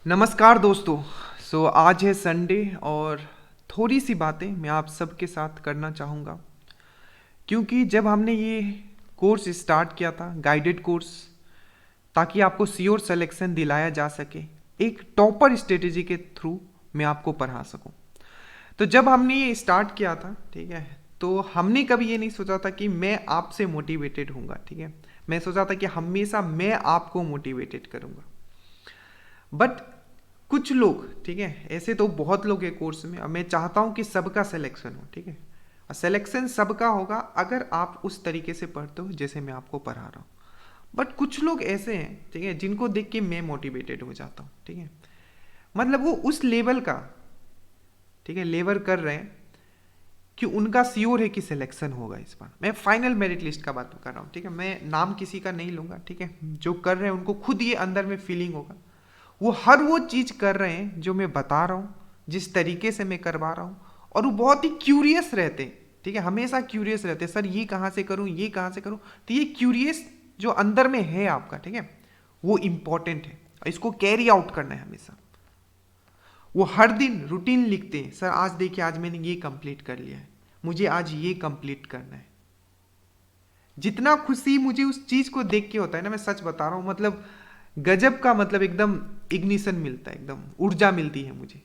नमस्कार दोस्तों। आज है संडे और थोड़ी सी बातें मैं आप सबके साथ करना चाहूँगा, क्योंकि जब हमने ये कोर्स स्टार्ट किया था, गाइडेड कोर्स, ताकि आपको श्योर सिलेक्शन दिलाया जा सके, एक टॉपर स्ट्रेटेजी के थ्रू मैं आपको पढ़ा सकूं। तो जब हमने ये स्टार्ट किया था, ठीक है, तो हमने कभी ये नहीं सोचा था कि मैं आपसे मोटिवेटेड हूँगा, ठीक है। मैं सोचा था कि हमेशा मैं आपको मोटिवेटेड करूँगा। बट कुछ लोग, ठीक है, ऐसे तो बहुत लोग हैं कोर्स में। अब मैं चाहता हूं कि सबका सिलेक्शन हो, ठीक है। सिलेक्शन सबका होगा अगर आप उस तरीके से पढ़ते हो जैसे मैं आपको पढ़ा रहा हूं। बट कुछ लोग ऐसे हैं, ठीक है, जिनको देख के मैं मोटिवेटेड हो जाता हूं, ठीक है। मतलब वो उस लेवल का, ठीक है, लेवल कर रहे हैं कि उनका श्योर है कि सिलेक्शन होगा इस बार। मैं फाइनल मेरिट लिस्ट का बात कर रहा हूँ, ठीक है। मैं नाम किसी का नहीं लूंगा, ठीक है। जो कर रहे हैं उनको खुद ये अंदर में फीलिंग होगा। वो हर वो चीज कर रहे हैं जो मैं बता रहा हूँ, जिस तरीके से मैं करवा रहा हूँ, और वो बहुत ही क्यूरियस रहते हैं, ठीक है। हमेशा क्यूरियस रहते हैं, सर ये कहाँ से करूँ, ये कहाँ से करूँ। तो ये क्यूरियस जो अंदर में है आपका, ठीक है, वो इंपॉर्टेंट है। इसको कैरी आउट करना है हमेशा। वो हर दिन रूटीन लिखते हैं, सर आज देखिए, आज मैंने ये कंप्लीट कर लिया है, मुझे आज ये कंप्लीट करना है। जितना खुशी मुझे उस चीज को देख के होता है ना, मैं सच बता रहा हूँ, मतलब गजब का, मतलब एकदम इग्निशन मिलता है, एकदम ऊर्जा मिलती है मुझे।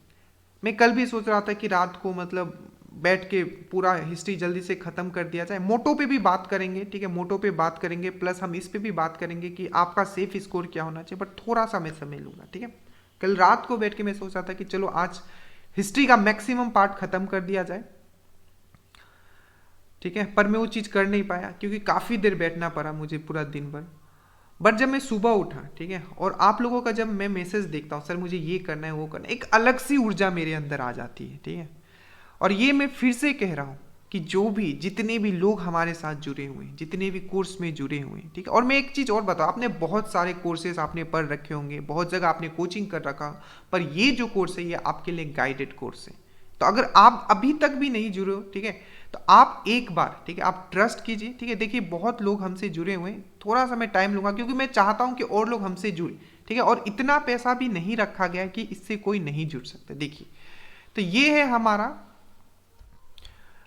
मैं कल भी सोच रहा था कि रात को मतलब बैठ के पूरा हिस्ट्री जल्दी से खत्म कर दिया जाए। मोटो पे भी बात करेंगे, ठीक है, मोटो पे बात करेंगे, प्लस हम इस पे भी बात करेंगे कि आपका सेफ स्कोर क्या होना चाहिए। बट थोड़ा सा मैं समय लूंगा, ठीक है। कल रात को बैठ के मैं सोच रहा था कि चलो आज हिस्ट्री का मैक्सिमम पार्ट खत्म कर दिया जाए, ठीक है। पर मैं वो चीज़ कर नहीं पाया क्योंकि काफ़ी देर बैठना पड़ा मुझे, पूरा दिन भर। बट जब मैं सुबह उठा, ठीक है, और आप लोगों का जब मैं मैसेज देखता हूँ, सर मुझे ये करना है, वो करना है, एक अलग सी ऊर्जा मेरे अंदर आ जाती है, ठीक है। और ये मैं फिर से कह रहा हूँ कि जो भी, जितने भी लोग हमारे साथ जुड़े हुए हैं, जितने भी कोर्स में जुड़े हुए हैं, ठीक है। और मैं एक चीज़ और बताऊँ, आपने बहुत सारे कोर्सेज आपने पढ़ रखे होंगे, बहुत जगह आपने कोचिंग कर रखा, पर ये जो कोर्स है ये आपके लिए गाइडेड कोर्स है। तो अगर आप अभी तक भी नहीं जुड़े हो, ठीक है, तो आप एक बार, ठीक है, आप ट्रस्ट कीजिए, ठीक है। देखिए बहुत लोग हमसे जुड़े हुए हैं, थोड़ा सा मैं टाइम लूंगा क्योंकि मैं चाहता हूं कि और लोग हमसे जुड़े, ठीक है। और इतना पैसा भी नहीं रखा गया कि इससे कोई नहीं जुड़ सकता। देखिए, तो ये है हमारा,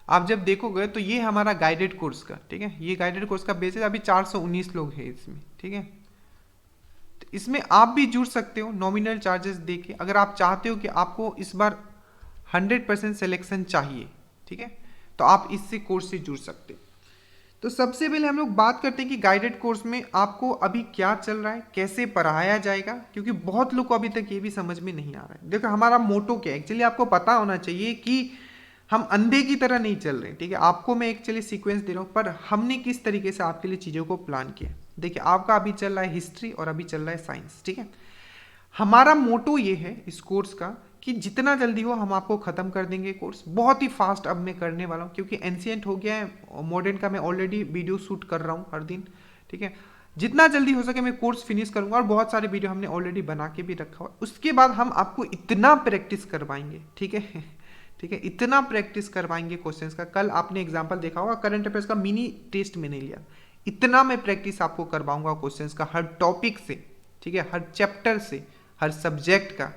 आप जब देखोगे तो ये हमारा गाइडेड कोर्स का, ठीक है, ये गाइडेड कोर्स का बेसिस अभी 419 लोग हैं इसमें, ठीक है। तो इसमें आप भी जुड़ सकते हो नॉमिनल चार्जेस दे के, अगर आप चाहते हो कि आपको इस बार 100% सिलेक्शन चाहिए, ठीक है, तो आप इससे कोर्स से जुड़ सकते हो। तो सबसे पहले हम लोग बात करते हैं कि गाइडेड कोर्स में आपको अभी क्या चल रहा है, कैसे पढ़ाया जाएगा, क्योंकि बहुत लोग को अभी तक ये भी समझ में नहीं आ रहा है। देखो हमारा मोटो क्या है, एक्चुअली आपको पता होना चाहिए कि हम अंधे की तरह नहीं चल रहे, ठीक है। आपको मैं एक्चुअली सीक्वेंस दे रहा हूँ, पर हमने किस तरीके से आपके लिए चीज़ों को प्लान किया। देखिए आपका अभी चल रहा है हिस्ट्री और अभी चल रहा है साइंस, ठीक है। हमारा मोटो ये है इस कोर्स का कि जितना जल्दी हो हम आपको खत्म कर देंगे कोर्स, बहुत ही फास्ट अब मैं करने वाला हूँ, क्योंकि एंशिएंट हो गया है, मॉडर्न का मैं ऑलरेडी वीडियो शूट कर रहा हूँ हर दिन, ठीक है। जितना जल्दी हो सके मैं कोर्स फिनिश करूंगा, और बहुत सारे वीडियो हमने ऑलरेडी बना के भी रखा हुआ। उसके बाद हम आपको इतना प्रैक्टिस करवाएंगे, ठीक है, ठीक है, इतना प्रैक्टिस करवाएंगे क्वेश्चंस का। कल आपने एग्जाम्पल देखा होगा, करंट अफेयर्स का मिनी टेस्ट मैंने लिया, इतना मैं प्रैक्टिस आपको करवाऊंगा क्वेश्चंस का, हर टॉपिक से, ठीक है, हर चैप्टर से, हर सब्जेक्ट का,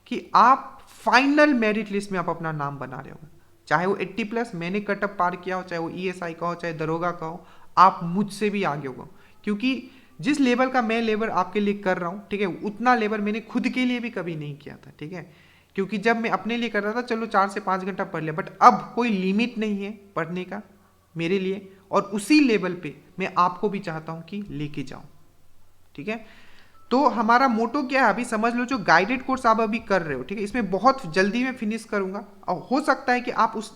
कि आप फाइनल मेरिट लिस्ट में आप अपना नाम बना रहे हो। चाहे वो 80+ मैंने कटअप पार किया हो, चाहे वो ईएसआई का हो, चाहे दरोगा का हो, आप मुझसे भी आगे होगा। क्योंकि जिस लेवल का मैं लेवल आपके लिए कर रहा हूँ, ठीक है, उतना लेवल मैंने खुद के लिए भी कभी नहीं किया था, ठीक है। क्योंकि जब मैं अपने लिए कर रहा था, चलो 4 से 5 घंटा पढ़ लिया, बट अब कोई लिमिट नहीं है पढ़ने का मेरे लिए, और उसी लेवल पे मैं आपको भी चाहता हूँ कि लेके जाऊँ, ठीक है। तो हमारा मोटो क्या है, अभी समझ लो, जो गाइडेड कोर्स आप अभी कर रहे हो, ठीक है, इसमें बहुत जल्दी मैं फिनिश करूंगा, और हो सकता है कि आप उस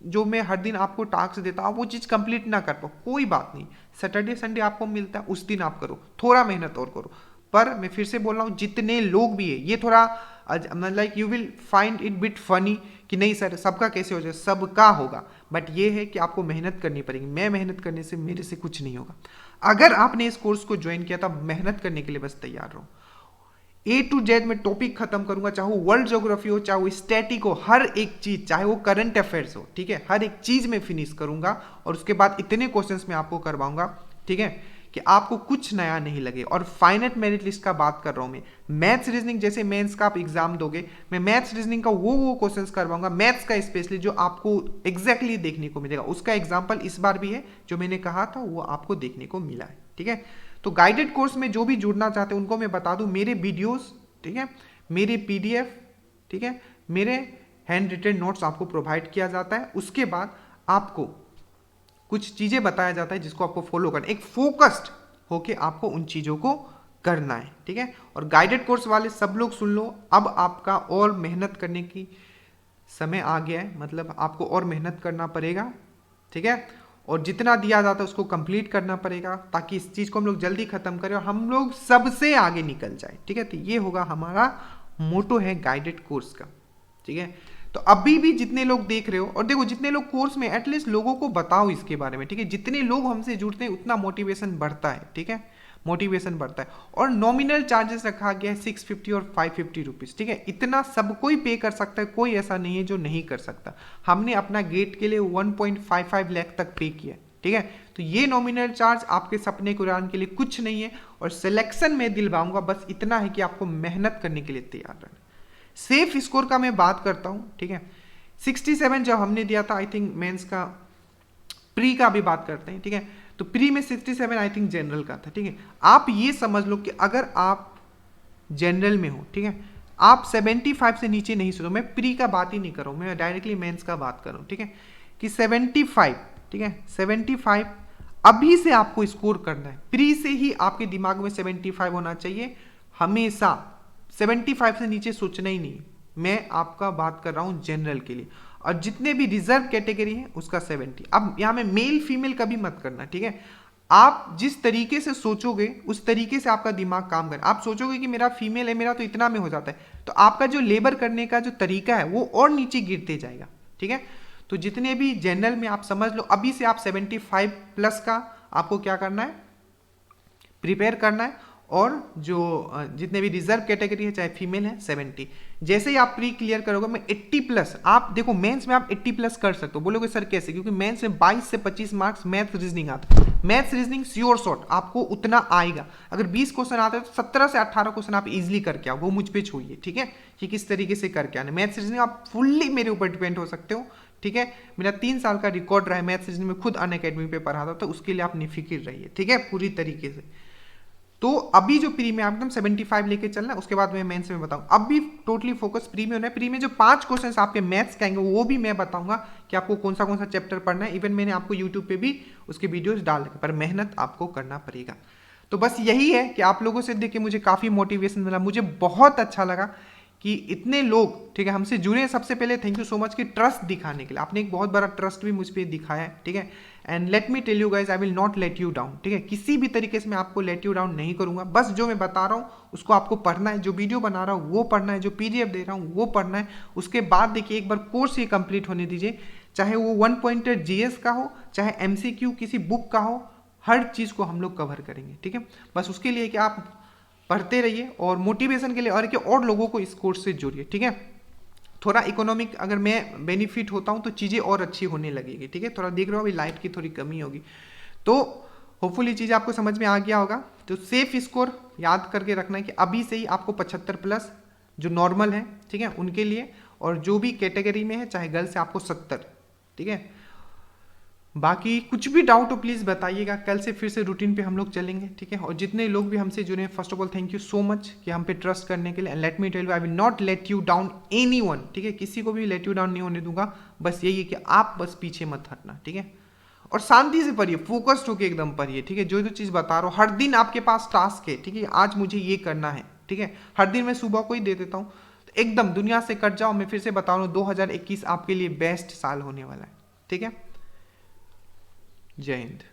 जो मैं हर दिन आपको टास्क देता हूँ वो चीज़ कंप्लीट ना कर पाओ, कोई बात नहीं। सैटरडे संडे आपको मिलता है, उस दिन आप करो, थोड़ा मेहनत और करो। पर मैं फिर से बोल रहा हूँ, जितने लोग भी है, ये थोड़ा like you will find it bit funny कि नहीं सर सबका कैसे हो जाए, सबका होगा, बट ये है कि आपको मेहनत करनी पड़ेगी। मैं मेहनत करने से, मेरे से कुछ नहीं होगा। अगर आपने इस कोर्स को ज्वाइन किया तो मेहनत करने के लिए बस तैयार रहो। ए टू जेड में टॉपिक खत्म करूंगा, चाहे वो वर्ल्ड ज्योग्राफी हो, चाहे वो स्टैटिक हो, हर एक चीज, चाहे वो करंट अफेयर्स हो, ठीक है, हर एक चीज में फिनिश करूंगा। और उसके बाद इतने क्वेश्चंस में आपको करवाऊंगा, ठीक है, कि आपको कुछ नया नहीं लगे। और फाइनाइट मेरिट लिस्ट का बात कर रहा हूं मैं, मैथ्स रीजनिंग जैसे मेंस का आप एग्जाम दोगे, मैं मैथ्स रीजनिंग का वो क्वेश्चंस करवाऊंगा, मैथ्स का स्पेशली जो आपको एग्जैक्टली देखने को मिलेगा। उसका एग्जाम्पल इस बार भी है, जो मैंने कहा था वो आपको देखने को मिला है, ठीक है। तो गाइडेड कोर्स में जो भी जुड़ना चाहते हैं उनको मैं बता दूं, मेरे वीडियोस, ठीक है, मेरे पीडीएफ, ठीक है, मेरे हैंड रिटन नोट्स आपको प्रोवाइड किया जाता है। उसके बाद आपको कुछ चीजें बताया जाता है जिसको आपको फॉलो करना, एक फोकस्ड होके आपको उन चीजों को करना है, ठीक है। और गाइडेड कोर्स वाले सब लोग सुन लो, अब आपका और मेहनत करने की समय आ गया है, मतलब आपको और मेहनत करना पड़ेगा, ठीक है। और जितना दिया जाता है उसको कंप्लीट करना पड़ेगा, ताकि इस चीज को हम लोग जल्दी खत्म करें और हम लोग सबसे आगे निकल जाए, ठीक है। तो ये होगा हमारा मोटो है गाइडेड कोर्स का, ठीक है। तो अभी भी जितने लोग देख रहे हो, और देखो जितने लोग कोर्स में, एटलीस्ट लोगों को बताओ इसके बारे में, ठीक है। जितने लोग हमसे जुड़ते हैं उतना मोटिवेशन बढ़ता है, ठीक है, मोटिवेशन बढ़ता है। और नॉमिनल चार्जेस रखा गया है 650 और 550 रुपीज, ठीक है। इतना सब कोई पे कर सकता है, कोई ऐसा नहीं है जो नहीं कर सकता। हमने अपना गेट के लिए 1.55 लाख तक पे किया, ठीक है। तो ये नॉमिनल चार्ज आपके सपने को उड़ाने के लिए कुछ नहीं है, और सिलेक्शन में दिलवाऊंगा, बस इतना है कि आपको मेहनत करने के लिए तैयार रहना। सेफ स्कोर का मैं बात करता हूं, ठीक है। 67 जब हमने दिया था, आई थिंक मेंस का, प्री का भी बात करते हैं, ठीक है। तो प्री में 67 आई थिंक जनरल का था, ठीक है। आप ये समझ लो कि अगर आप जनरल में हो, ठीक है, आप 75 से नीचे नहीं सोचो, मैं प्री का बात ही नहीं कर रहा हूं, मैं डायरेक्टली मेंस का बात कर रहा हूं, ठीक है, कि 75, ठीक है, 75 अभी से आपको स्कोर करना है। प्री से ही आपके दिमाग में 75 होना चाहिए हमेशा, 75 से नीचे सोचना ही नहीं। मैं आपका बात कर रहा हूं जनरल के लिए, और जितने भी रिजर्व कैटेगरी है उसका 70। अब यहां में मेल फीमेल कभी मत करना, ठीक है। आप जिस तरीके से सोचोगे उस तरीके से आपका दिमाग काम करे। आप सोचोगे कि मेरा फीमेल है, मेरा तो इतना में हो जाता है, तो आपका जो लेबर करने का जो तरीका है वो और नीचे गिरते जाएगा, ठीक है। तो जितने भी जनरल में आप समझ लो, अभी से आप 75 प्लस का आपको क्या करना है, प्रिपेयर करना है। और जो जितने भी रिजर्व कैटेगरी है, चाहे फीमेल है, 70। जैसे ही आप प्री क्लियर करोगे, मैं 80 प्लस, आप देखो मेंस में आप 80 प्लस कर सकते हो। बोलोगे सर कैसे, क्योंकि मेंस में 22 से 25 मार्क्स मैथ रीजनिंग आता है। मैथ्स रीजनिंग श्योर शॉट आपको उतना आएगा। अगर 20 क्वेश्चन आते हैं तो 17 से 18 क्वेश्चन आप इजिली करके आओ, वो मुझ पे छोड़िए, ठीक है, कि किस तरीके से करके आना। मैथ्स रीजनिंग आप फुल्ली मेरे ऊपर डिपेंड हो सकते हो, ठीक है। मेरा 3 साल का रिकॉर्ड रहा है मैथ्स रीजनिंग में, खुद अनअकैडमी पे पढ़ाता, तो उसके लिए आप निफिक्र रहिए, ठीक है, पूरी तरीके से। तो अभी जो प्री में एकदम 75 लेके चलना है, उसके बाद मैं मेंस में बताऊं। अब भी टोटली फोकस प्री में होना है। प्री में जो 5 क्वेश्चंस आपके मैथ्स के आएंगे वो भी मैं बताऊंगा कि आपको कौन सा चैप्टर पढ़ना है। इवन मैंने आपको यूट्यूब पे भी उसके वीडियोस डाल रखे, पर मेहनत आपको करना पड़ेगा। तो बस यही है कि आप लोगों से देख के मुझे काफी मोटिवेशन मिला, मुझे बहुत अच्छा लगा कि इतने लोग, ठीक है, हमसे जुड़े हैं। सबसे पहले थैंक यू सो मच कि ट्रस्ट दिखाने के लिए, आपने एक बहुत बड़ा ट्रस्ट भी मुझ पर दिखाया है, ठीक है। And let me tell you guys, I will not let you down, ठीक है। किसी भी तरीके से मैं आपको लेट यू डाउन नहीं करूंगा। बस जो मैं बता रहा हूँ उसको आपको पढ़ना है, जो वीडियो बना रहा हूँ वो पढ़ना है, जो पीडीएफ दे रहा हूँ वो पढ़ना है। उसके बाद देखिए एक बार कोर्स ये कंप्लीट होने दीजिए, चाहे वो 1 पॉइंटर जीएस का हो, चाहे एमसीक्यू किसी बुक का हो, हर चीज को हम लोग कवर करेंगे, ठीक है। बस उसके लिए कि आप पढ़ते रहिए, और मोटिवेशन के लिए और लोगों को इस कोर्स से जोड़िए, ठीक है। थोड़ा इकोनॉमिक अगर मैं बेनिफिट होता हूं तो चीज़ें और अच्छी होने लगेगी, ठीक है। थोड़ा देख रहे हो अभी लाइट की थोड़ी कमी होगी, तो होपफुली चीज़ आपको समझ में आ गया होगा। तो सेफ स्कोर याद करके रखना है कि अभी से ही आपको 75 प्लस जो नॉर्मल है, ठीक है, उनके लिए, और जो भी कैटेगरी में है चाहे गर्ल्स से आपको 70, ठीक है। बाकी कुछ भी डाउट हो प्लीज़ बताइएगा, कल से फिर से रूटीन पे हम लोग चलेंगे, ठीक है। और जितने लोग भी हमसे जुड़े हैं, first of all thank you so much कि हम पे ट्रस्ट करने के लिए। And let me tell you, I will not let you down anyone, ठीक है। किसी को भी लेट यू डाउन नहीं होने दूंगा। बस यही है कि आप बस पीछे मत हटना, ठीक है। और शांति से पढ़िए, फोकस्ड होकर एकदम पढ़िए, ठीक है। जो जो चीज़ बता रहा हूँ, हर दिन आपके पास टास्क है, ठीक है। आज मुझे ये करना है, ठीक है। हर दिन मैं सुबह को ही दे देता हूँ, तो एकदम दुनिया से कट जाओ। मैं फिर से बता रहा हूँ, 2021 आपके लिए बेस्ट साल होने वाला है, ठीक है। जय हिंद।